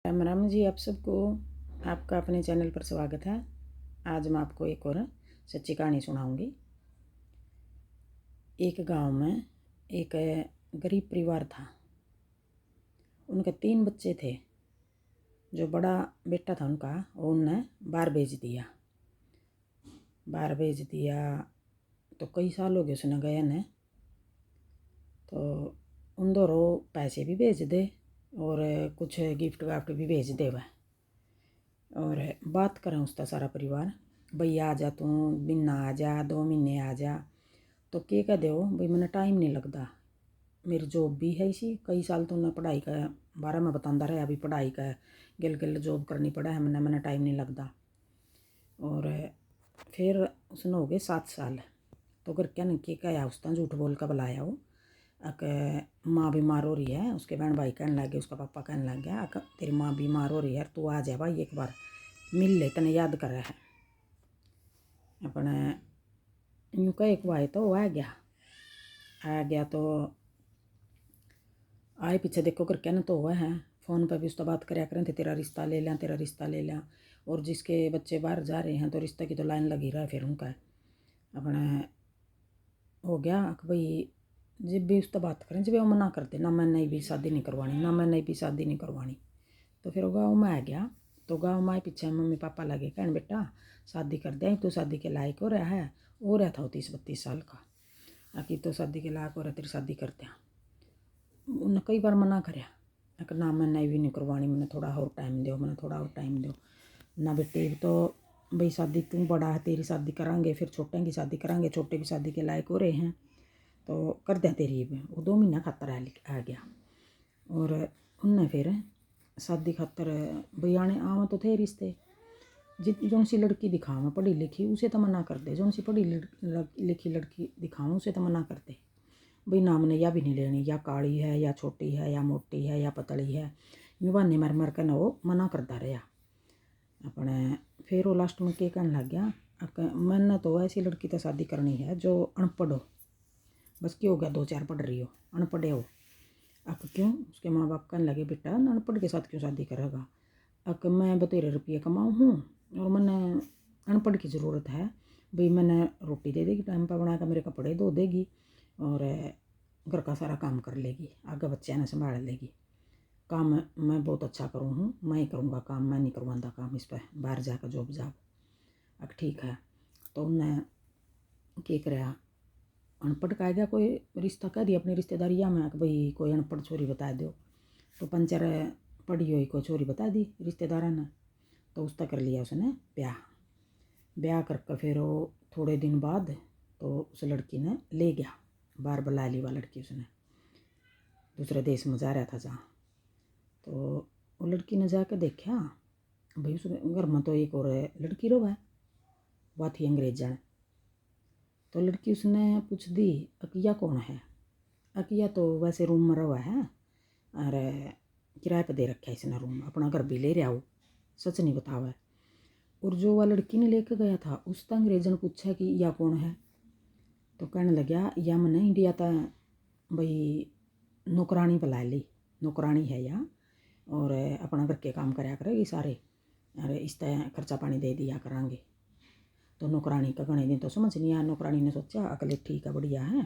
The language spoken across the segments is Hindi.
राम राम जी। आप सबको आपका अपने चैनल पर स्वागत है। आज मैं आपको एक और सच्ची कहानी सुनाऊंगी। एक गांव में एक गरीब परिवार था। उनके 3 बच्चे थे। जो बड़ा बेटा था उनका, वो उनने बाहर भेज दिया। तो कई साल हो गए उसने गया ने। तो उन दोनों पैसे भी भेज दे और कुछ गिफ्ट वाफ्ट भी भेज दे वह। और बात करें उसका सारा परिवार, भाई आ जा तू, महीना आ जा, 2 महीने आ जा। तो के कह दो भाई मैंने टाइम नहीं लगता, मेरी जॉब भी है इसी। कई साल तो उन्हें पढ़ाई का बारे में बताता रहा, अभी पढ़ाई का गिल गिल जॉब करनी पड़ा है, मैंने टाइम नहीं लगता। और फिर उसने हो गए 7 साल। तो अगर क्या नहीं क्या उसका झूठ बोल कर बुलाया वो। अक माँ बीमार हो रही है, उसके बहन भाई कहने लगे, उसका पापा कहने लग गया, अक तेरी माँ बीमार हो रही है, तू आ जा भाई एक बार मिल ले, तने याद कर रहा है अपने। यूँ कह एक वाए तो आ गया तो आए पीछे देखो कर क्या ना तो हुआ है। फ़ोन पर भी उसका बात कराया करें थे, तेरा रिश्ता ले लें, तेरा रिश्ता ले लें। और जिसके बच्चे बाहर जा रहे हैं तो रिश्ते की तो लाइन लगी रहा है फिर उनका अपने। हो गया कि भाई जब भी उससे बात करें, जब वो मना करते ना, मैं नहीं भी शादी नहीं करवानी, ना मैं नहीं भी शादी नहीं करवानी। तो फिर वो गाँव में आ गया। तो गाँव में आए पीछे मम्मी पापा लगे कहने, बेटा शादी कर दे, तू शादी के लायक हो रहा है। हो रहा था वो 30-32 साल का। आखिर तो शादी के लायक हो रहा, तेरी शादी करते हैं। उन्हें कई बार मना कराया कि ना मैं नहीं भी नहीं करवानी, मैंने थोड़ा और टाइम दो, मैंने थोड़ा और टाइम दो ना बेटे। तो भाई शादी तू बड़ा है, तेरी शादी करांगे, फिर छोटे की शादी करांगे, छोटे भी शादी के लायक हो रहे हैं तो कर दें तेरी भी। वो 2 महीना खातर आ गया। और उनने फिर शादी खातर भाई आने आवा तो थे रिश्ते। जो सी लड़की दिखावा पढ़ी लिखी उसे तो मना कर दे, जो सी पढ़ी लिखी लड़की दिखावा उसे तो मना कर दे। भाई नाम ने या भी नहीं लेनी, या काली है या छोटी है या मोटी है या पतली है, यूँ बहाने मर मर कर ना वो मना करता रहा अपने। फिर वो लास्ट में के कहने लग गया, मैंने तो ऐसी लड़की तो शादी करनी है जो अनपढ़ हो, बस क्यों हो गया 2-4 पढ़ रही हो, अनपढ़ हो। अब क्यों? उसके माँ बाप कहने लगे, बेटा अनपढ़ के साथ क्यों शादी करेगा? अब मैं बतेरे रुपये कमाऊँ हूँ और मैंने अनपढ़ की ज़रूरत है। भाई मैंने रोटी दे देगी टाइम पर बना कर, मेरे कपड़े धो देगी और घर का सारा काम कर लेगी, आगे बच्चे ने संभाल लेगी। काम मैं बहुत अच्छा करूँ हूँ, मैं ही करूँगा काम, मैं नहीं करवाता काम इस पर बाहर जाकर जॉब जाब। अब ठीक है। तो उन्हें क्या कराया, अनपढ़ का आ गया कोई रिश्ता कह दिया अपनी रिश्तेदारियाँ में कि भाई कोई अनपढ़ छोरी बता दो। तो पंचर पढ़ी हुई कोई छोरी बता दी रिश्तेदारों ने। तो उसका कर लिया उसने ब्याह करके। फिर वो थोड़े दिन बाद तो उस लड़की ने ले गया, बाहर बुला ली वह लड़की उसने, दूसरे देश में जा रहा था जहाँ। तो वो लड़की ने जाकर देखा भाई उस घर में तो एक और लड़की रो है, वह थी अंग्रेजन। तो लड़की उसने पूछ दी, अकिया कौन है? अकिया तो वैसे रूम में रहा है और किराए पर दे रखा है इसने रूम, अपना घर भी ले रहा हो, सच नहीं बतावा। और जो वह लड़की ने लेकर गया था उसका अंग्रेजन पूछा कि यह कौन है? तो कहने लगा, या मैंने इंडिया था भाई नौकरानी बुला ली, नौकरानी है यहाँ और अपना घर के काम कराया करेगी सारे, अरे इस तरह खर्चा पानी दे दिया करांगे। तो नौकरानी का गणे दिन तो समझ नहीं आया। नौकरानी ने सोचा अकले ठीक है, बढ़िया है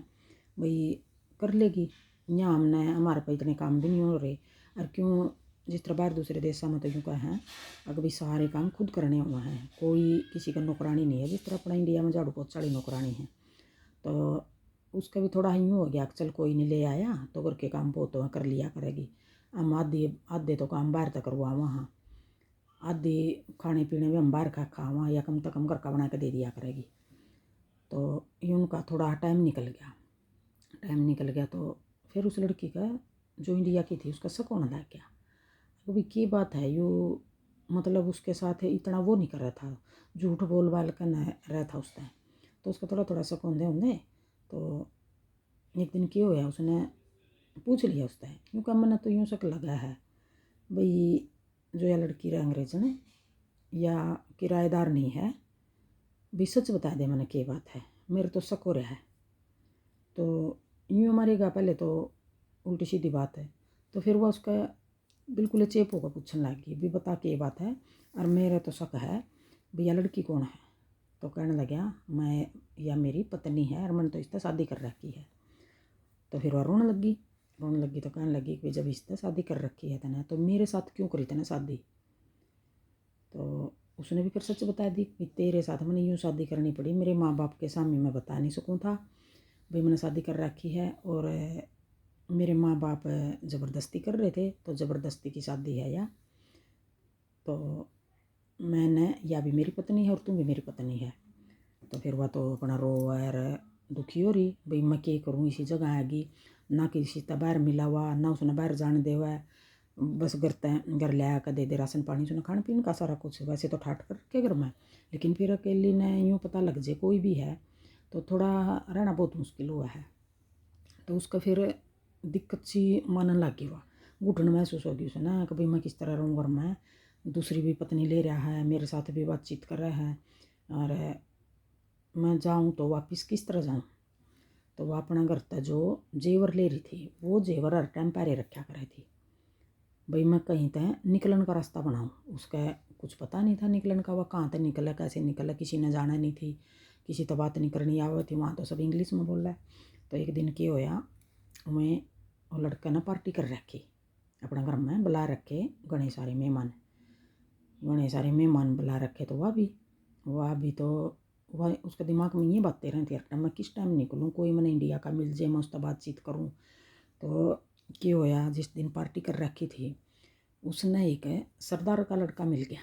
भाई, कर लेगी। यहाँ हमने हमारे पे इतने काम भी नहीं हो रहे। और क्यों जिस तरह बाहर दूसरे देशों में तो यूँ का है अगर भाई सारे काम खुद करने हुए हैं, कोई किसी का नौकरानी नहीं है, जिस तरह अपना इंडिया में झाड़ू पोछा वाली नौकरानी है। तो उसका भी थोड़ा यूँ हो गया कि चल कोई नहीं ले आया तो घर के काम बहुत तो कर लिया करेगी। हम आधे तो काम बाहर तक करवावा, हाँ आधे खाने पीने में हम बाहर का खावा या कम से कम घर का बना के दे दिया करेगी। तो यूँ उनका थोड़ा टाइम निकल गया। तो फिर उस लड़की का जो इंडिया की थी उसका शक होने लग गया, अभी की बात है यू, मतलब उसके साथ इतना वो नहीं कर रहा था, झूठ बोल बाल कर न रहा था उस टाइम। तो उसका थोड़ा थोड़ा शक होंदे। तो एक दिन क्या हुआ, उसने पूछ लिया उस टाइम, क्योंकि मैंने तो यूँ शक लगा है भाई जो यह लड़की रहा अंग्रेजन या किराएदार नहीं है, भी सच बता दे मैंने क्या बात है, मेरे तो शक हो रहा है। तो यूँ मारेगा पहले तो उल्टी सीधी बात है। तो फिर वह उसका बिल्कुल चेप होकर पूछने लगी भी बता के बात है। और मेरा तो शक है भैया लड़की कौन है। तो कहने लगा मैं या मेरी पत्नी है और मैंने तो इससे शादी कर रखी है। तो फिर वह रोने लगी तो कहने लगी कि जब इससे शादी कर रखी है तेने तो मेरे साथ क्यों करी तेने शादी। तो उसने भी फिर सच बता दी कि तेरे साथ मैंने यूँ शादी करनी पड़ी, मेरे माँ बाप के सामने मैं बता नहीं सकूँ था भाई मैंने शादी कर रखी है, और मेरे माँ बाप ज़बरदस्ती कर रहे थे, तो ज़बरदस्ती की शादी है या तो मैंने या भी मेरी पत्नी है और तुम भी मेरी पत्नी है। तो फिर वह तो अपना रो और दुखी हो रही भाई मैं क्या करूँ, इसी जगह आएगी ना किसी से बाहर मिला हुआ ना उसने बाहर जाने दे हुआ है, बस घर ले आकर दे दे राशन पानी सुना खाने पीने का सारा कुछ, वैसे तो ठाट कर के घर में, लेकिन फिर अकेली ने यूँ पता लग जाए कोई भी है तो थोड़ा रहना बहुत मुश्किल हुआ है। तो उसका फिर दिक्कत सी मानने लग गई, वह घुटन महसूस होगी उसे ना कि भाई मैं किस तरह रहूँ घर में, दूसरी भी पत्नी ले रहा है, मेरे साथ भी बातचीत कर रहा है, और मैं जाऊँ तो वापस किस तरह जाऊँ। तो वह अपना घर था जो जेवर ले रही थी वो जेवर हर टाइम पैरे रखा करे थी भाई मैं कहीं तक निकलन का रास्ता बनाऊँ। उसका कुछ पता नहीं था निकलन का, वह कहाँ तक निकला कैसे निकला किसी ने जाना नहीं थी, किसी तो बात नहीं करनी आवे थी, वहाँ तो सब इंग्लिश में बोल रहा है। तो एक दिन क्या होया मैं वो लड़का ने पार्टी कर रखी अपना घर में, बुला रखे घने सारे मेहमान बुला रखे। तो वह भी तो वह उसके दिमाग में ये बातें रहती है मैं किस टाइम निकलूँ, कोई मैंने इंडिया का मिल जाए मैं उससे बातचीत करूँ। तो क्या होया जिस दिन पार्टी कर रखी थी उसने एक सरदार का लड़का मिल गया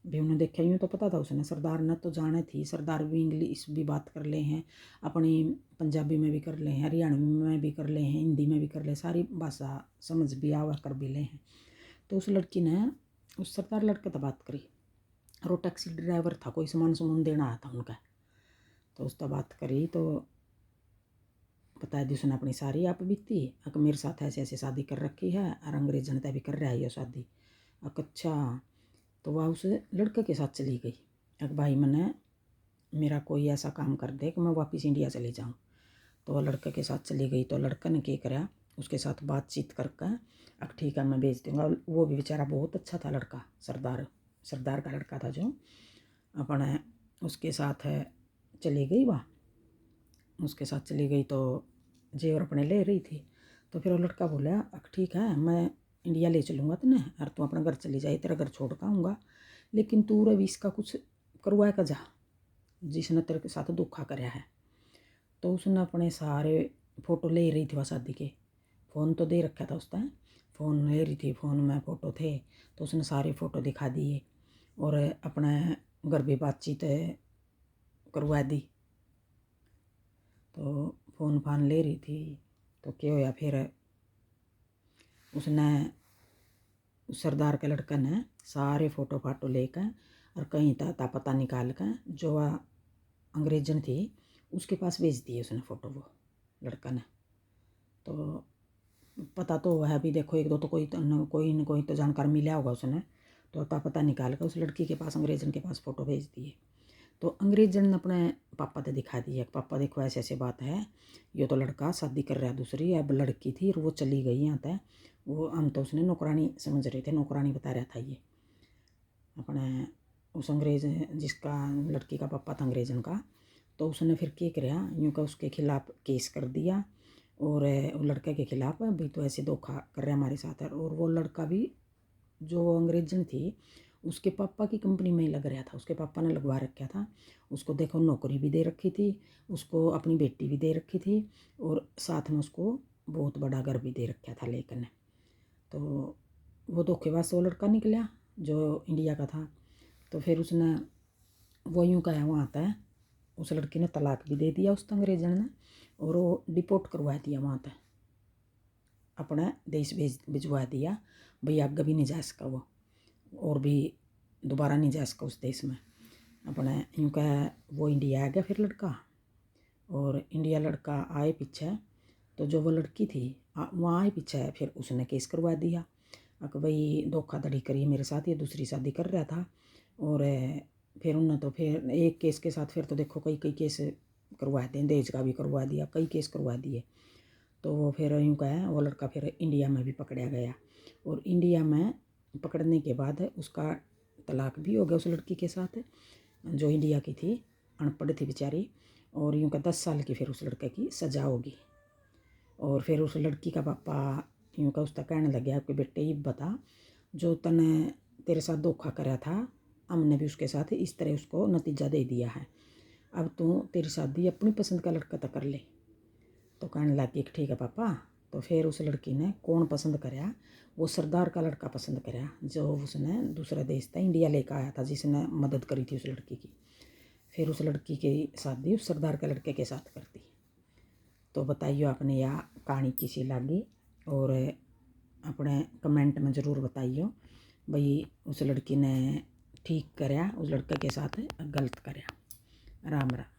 भी, उन्हें देखा यूँ तो पता था उसने सरदार ने तो जाने थी, सरदार भी इंग्लिश भी बात कर ले हैं, अपनी पंजाबी में भी कर ले हैं, हरियाणवी में भी कर ले हैं, हिंदी में भी कर ले, सारी भाषा समझ भी आवा कर भी ले हैं। तो उस लड़की ने उस सरदार लड़के से बात करी और वो टैक्सी ड्राइवर था, कोई सामान देना आया था उनका। तो उससे बात करी तो बता दी उसने अपनी सारी आप बीती, अगर मेरे साथ ऐसे ऐसे शादी कर रखी है और अंग्रेज जनता भी कर रहा है ये शादी। अच्छा तो वह उस लड़के के साथ चली गई, अगर भाई मैंने मेरा कोई ऐसा काम कर दे कि मैं वापस इंडिया चली जाऊँ। तो वह लड़के के साथ चली गई। तो लड़का ने क्या करा उसके साथ बातचीत करके अब ठीक है मैं भेज दूँगा। वो भी बेचारा बहुत अच्छा था लड़का, सरदार का लड़का था जो अपने उसके साथ चली गई। वह उसके साथ चली गई तो जेवर अपने ले रही थी। तो फिर वो लड़का बोला ठीक है मैं इंडिया ले चलूँगा तने और तू अपना घर चली जाए, तेरा घर छोड़ कर आऊँगा, लेकिन तू रवि इसका कुछ करवा कर जा जिसने तेरे के साथ धोखा कराया है। तो उसने अपने सारे फ़ोटो ले रही थी वह शादी के, फ़ोन तो दे रखा था उसने, फ़ोन ले रही थी, फ़ोन में फ़ोटो थे तो उसने सारे फ़ोटो दिखा दिए और अपना घर भी बातचीत करवा दी। तो फ़ोन फान ले रही थी तो क्या होया फिर उसने सरदार के लड़का ने सारे फ़ोटो फाटो लेकर और कहीं था पता निकाल कर जो वह अंग्रेजन थी उसके पास भेज दिए उसने फ़ोटो, वो लड़का ने। तो पता तो वह भी देखो एक दो तो कोई न कोई तो जानकार मिला होगा उसने, तो पता निकाल कर उस लड़की के पास अंग्रेजन के पास फ़ोटो भेज दिए। तो अंग्रेजन ने अपने पापा से दिखा दिया, पापा देखो ऐसे ऐसे बात है, ये तो लड़का शादी कर रहा है दूसरी, अब लड़की थी और वो चली गई यहाँ तक, वो हम तो उसने नौकरानी समझ रहे थे, नौकरानी बता रहा था ये अपने उस अंग्रेज जिसका लड़की का पापा था अंग्रेजन का। तो उसने फिर क्या कराया यूँ का उसके खिलाफ़ केस कर दिया और वो लड़के के खिलाफ़ भी तो ऐसे धोखा कर रहा है हमारे साथ है। और वो लड़का भी जो अंग्रेजन थी उसके पापा की कंपनी में ही लग रहा था, उसके पापा ने लगवा रखा था उसको, देखो नौकरी भी दे रखी थी उसको, अपनी बेटी भी दे रखी थी और साथ में उसको बहुत बड़ा घर भी दे रखा था। लेकिन तो वो धोखेबाज से वो लड़का निकला जो इंडिया का था। तो फिर उसने वो यूँ कहा वहाँ आता है, उस लड़की ने तलाक भी दे दिया उस अंग्रेजन ने और वो डिपोर्ट करवा दिया वहाँ तक, अपना देश भिजवा दिया भाई आगे भी नहीं जा सका वो, और भी दोबारा नहीं जा सका उस देश में अपने यूँ कह। वो इंडिया आ गया फिर लड़का, और इंडिया लड़का आए पीछे तो जो वो लड़की थी वहाँ आए पीछे फिर उसने केस करवा दिया कि भाई धोखाधड़ी करी मेरे साथ, ये दूसरी शादी कर रहा था। और फिर उन्होंने तो फिर एक केस के साथ फिर तो देखो कई कई केस करवा दें, दहेज का भी करवा दिया, कई केस करवा दिए। तो वो फिर यूँ कहे वो लड़का फिर इंडिया में भी पकड़ा गया, और इंडिया में पकड़ने के बाद उसका तलाक भी हो गया उस लड़की के साथ, जो इंडिया की थी, अनपढ़ थी बेचारी। और यूँ का 10 साल की फिर उस लड़के की सज़ा होगी। और फिर उस लड़की का पापा यूँ का उसका कहने लग गया कि बेटे ये बता, जो तने तेरे साथ धोखा करा था, हमने भी उसके साथ इस तरह उसको नतीजा दे दिया है, अब तू तेरी शादी अपनी पसंद का लड़का तो कर ले। तो कहने लगी कि ठीक है पापा। तो फिर उस लड़की ने कौन पसंद कराया, वो सरदार का लड़का पसंद कराया, जो उसने दूसरा देश था इंडिया लेकर आया था, जिसने मदद करी थी उस लड़की की। फिर उस लड़की की शादी उस सरदार के लड़के के साथ कर दी। तो बताइए आपने यह कहानी कैसी लगी, और अपने कमेंट में ज़रूर बताइए भाई उस लड़की ने ठीक कराया उस लड़के के साथ गलत कराया। राम राम।